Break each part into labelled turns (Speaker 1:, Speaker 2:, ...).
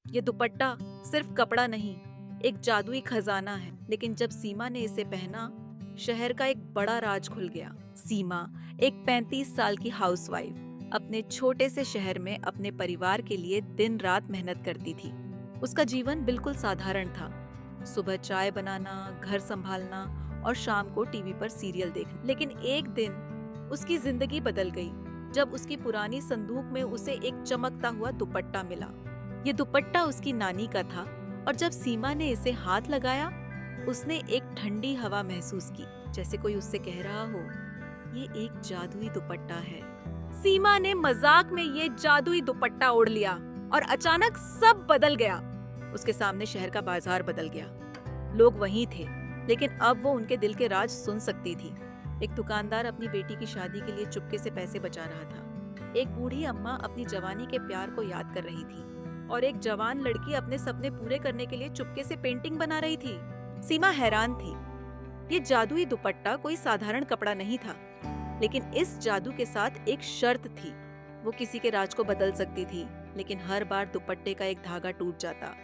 Speaker 1: ये दुपट्टा सिर्फ कपड़ा नहीं, एक जादुई खजाना है। लेकिन जब सीमा ने इसे पहना, शहर का एक बड़ा राज खुल गया। सीमा, एक 35 साल की हाउसवाइफ, अपने छोटे से शहर में अपने परिवार के लिए दिन रात मेहनत करती थी। उसका जीवन बिल्कुल साधारण था। सुबह चाय बनाना, घर संभालना और शाम को टीवी पर सीरियल देखना। लेकिन एक दिन उसकी जिंदगी बदल गई जब उसकी पुरानी संदूक में उसे एक चमकता हुआ दुपट्टा मिला। ये दुपट्टा उसकी नानी का था और जब सीमा ने इसे हाथ लगाया, उसने एक ठंडी हवा महसूस की, जैसे कोई उससे कह रहा हो, ये एक जादुई दुपट्टा है। सीमा ने मजाक में ये जादुई दुपट्टा ओढ़ लिया और अचानक सब बदल गया। उसके सामने शहर का बाजार बदल गया। लोग वहीं थे, लेकिन अब वो उनके दिल के राज सुन सकती थी। एक दुकानदार अपनी बेटी की शादी के लिए चुपके से पैसे बचा रहा था। एक बूढ़ी अम्मा अपनी जवानी के प्यार को याद कर रही थी और एक जवान लड़की अपने सपने पूरे करने के लिए चुपके से पेंटिंग बना रही थी। सीमा हैरान थी। ये जादुई दुपट्टा कोई साधारण कपड़ा नहीं था, लेकिन इस जादू के साथ एक शर्त थी। वो किसी के राज को बदल सकती थी, लेकिन हर बार दुपट्टे का एक धागा टूट जाता।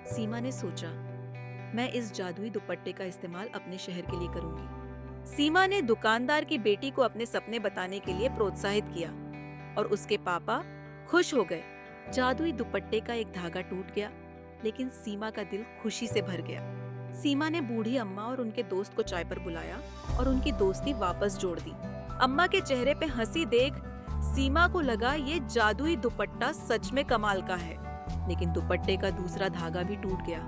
Speaker 1: सीमा ने सोचा, मैं इस जादुई दुपट्टे का इस्तेमाल अपने शहर के लिए करूंगी। सीमा ने दुकानदार की बेटी को अपने सपने बताने के लिए प्रोत्साहित किया और उसके पापा खुश हो गए। जादुई दुपट्टे का एक धागा टूट गया, लेकिन सीमा का दिल खुशी से भर गया। सीमा ने बूढ़ी अम्मा और उनके दोस्त को चाय पर बुलाया और उनकी दोस्ती वापस जोड़ दी। अम्मा के चेहरे पे हंसी देख सीमा को लगा ये जादुई दुपट्टा सच में कमाल का है। लेकिन दुपट्टे का दूसरा धागा भी टूट गया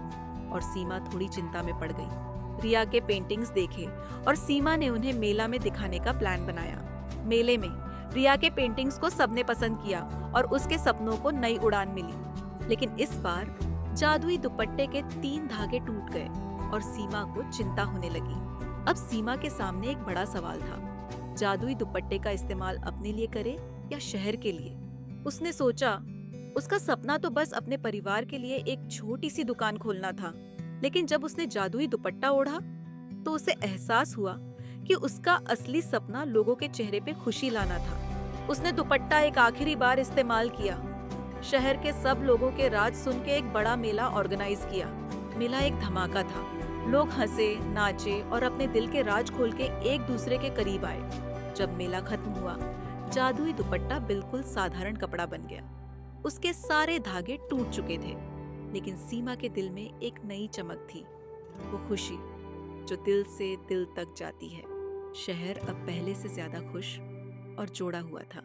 Speaker 1: और सीमा थोड़ी चिंता में पड़ गई। रिया के पेंटिंग्स देखे और सीमा ने उन्हें मेला में दिखाने का प्लान बनाया। मेले में रिया के पेंटिंग्स को सबने पसंद किया और उसके सपनों को नई उड़ान मिली। लेकिन इस बार जादुई दुपट्टे के 3 धागे टूट गए और सीमा को चिंता होने लगी। अब सीमा के सामने एक बड़ा सवाल था, जादुई दुपट्टे का इस्तेमाल अपने लिए करे या शहर के लिए। उसने सोचा, उसका सपना तो बस अपने परिवार के लिए एक छोटी सी दुकान खोलना था। लेकिन जब उसने जादुई दुपट्टा ओढ़ा, तो उसे एहसास हुआ कि उसका असली सपना लोगों के चेहरे पे खुशी लाना था। उसने दुपट्टा एक आखिरी बार इस्तेमाल किया। शहर के सब लोगों के राज सुन के एक बड़ा मेला ऑर्गेनाइज किया। मेला एक धमाका था। लोग हंसे, नाचे और अपने दिल के राज खोल के एक दूसरे के करीब आए। जब मेला खत्म हुआ, जादुई दुपट्टा बिल्कुल साधारण कपड़ा बन गया। उसके सारे धागे टूट चुके थे, लेकिन सीमा के दिल में एक नई चमक थी, वो खुशी जो दिल से दिल तक जाती है। शहर अब पहले से ज्यादा खुश और जोड़ा हुआ था,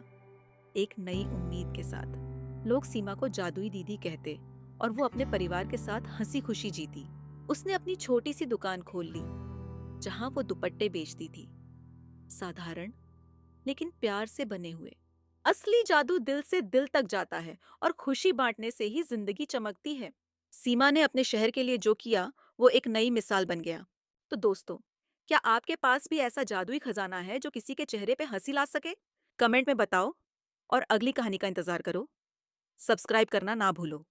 Speaker 1: एक नई उम्मीद के साथ। लोग सीमा को जादुई दीदी कहते और वो अपने परिवार के साथ हंसी खुशी जीती। उसने अपनी छोटी सी दुकान खोल ली, जहां वो दुपट्टे बेचती थी, साधारण लेकिन प्यार से बने हुए। असली जादू दिल से दिल तक जाता है और खुशी बांटने से ही जिंदगी चमकती है। सीमा ने अपने शहर के लिए जो किया, वो एक नई मिसाल बन गया। तो दोस्तों, क्या आपके पास भी ऐसा जादुई खजाना है जो किसी के चेहरे पे हंसी ला सके? कमेंट में बताओ और अगली कहानी का इंतजार करो। सब्सक्राइब करना ना भूलो।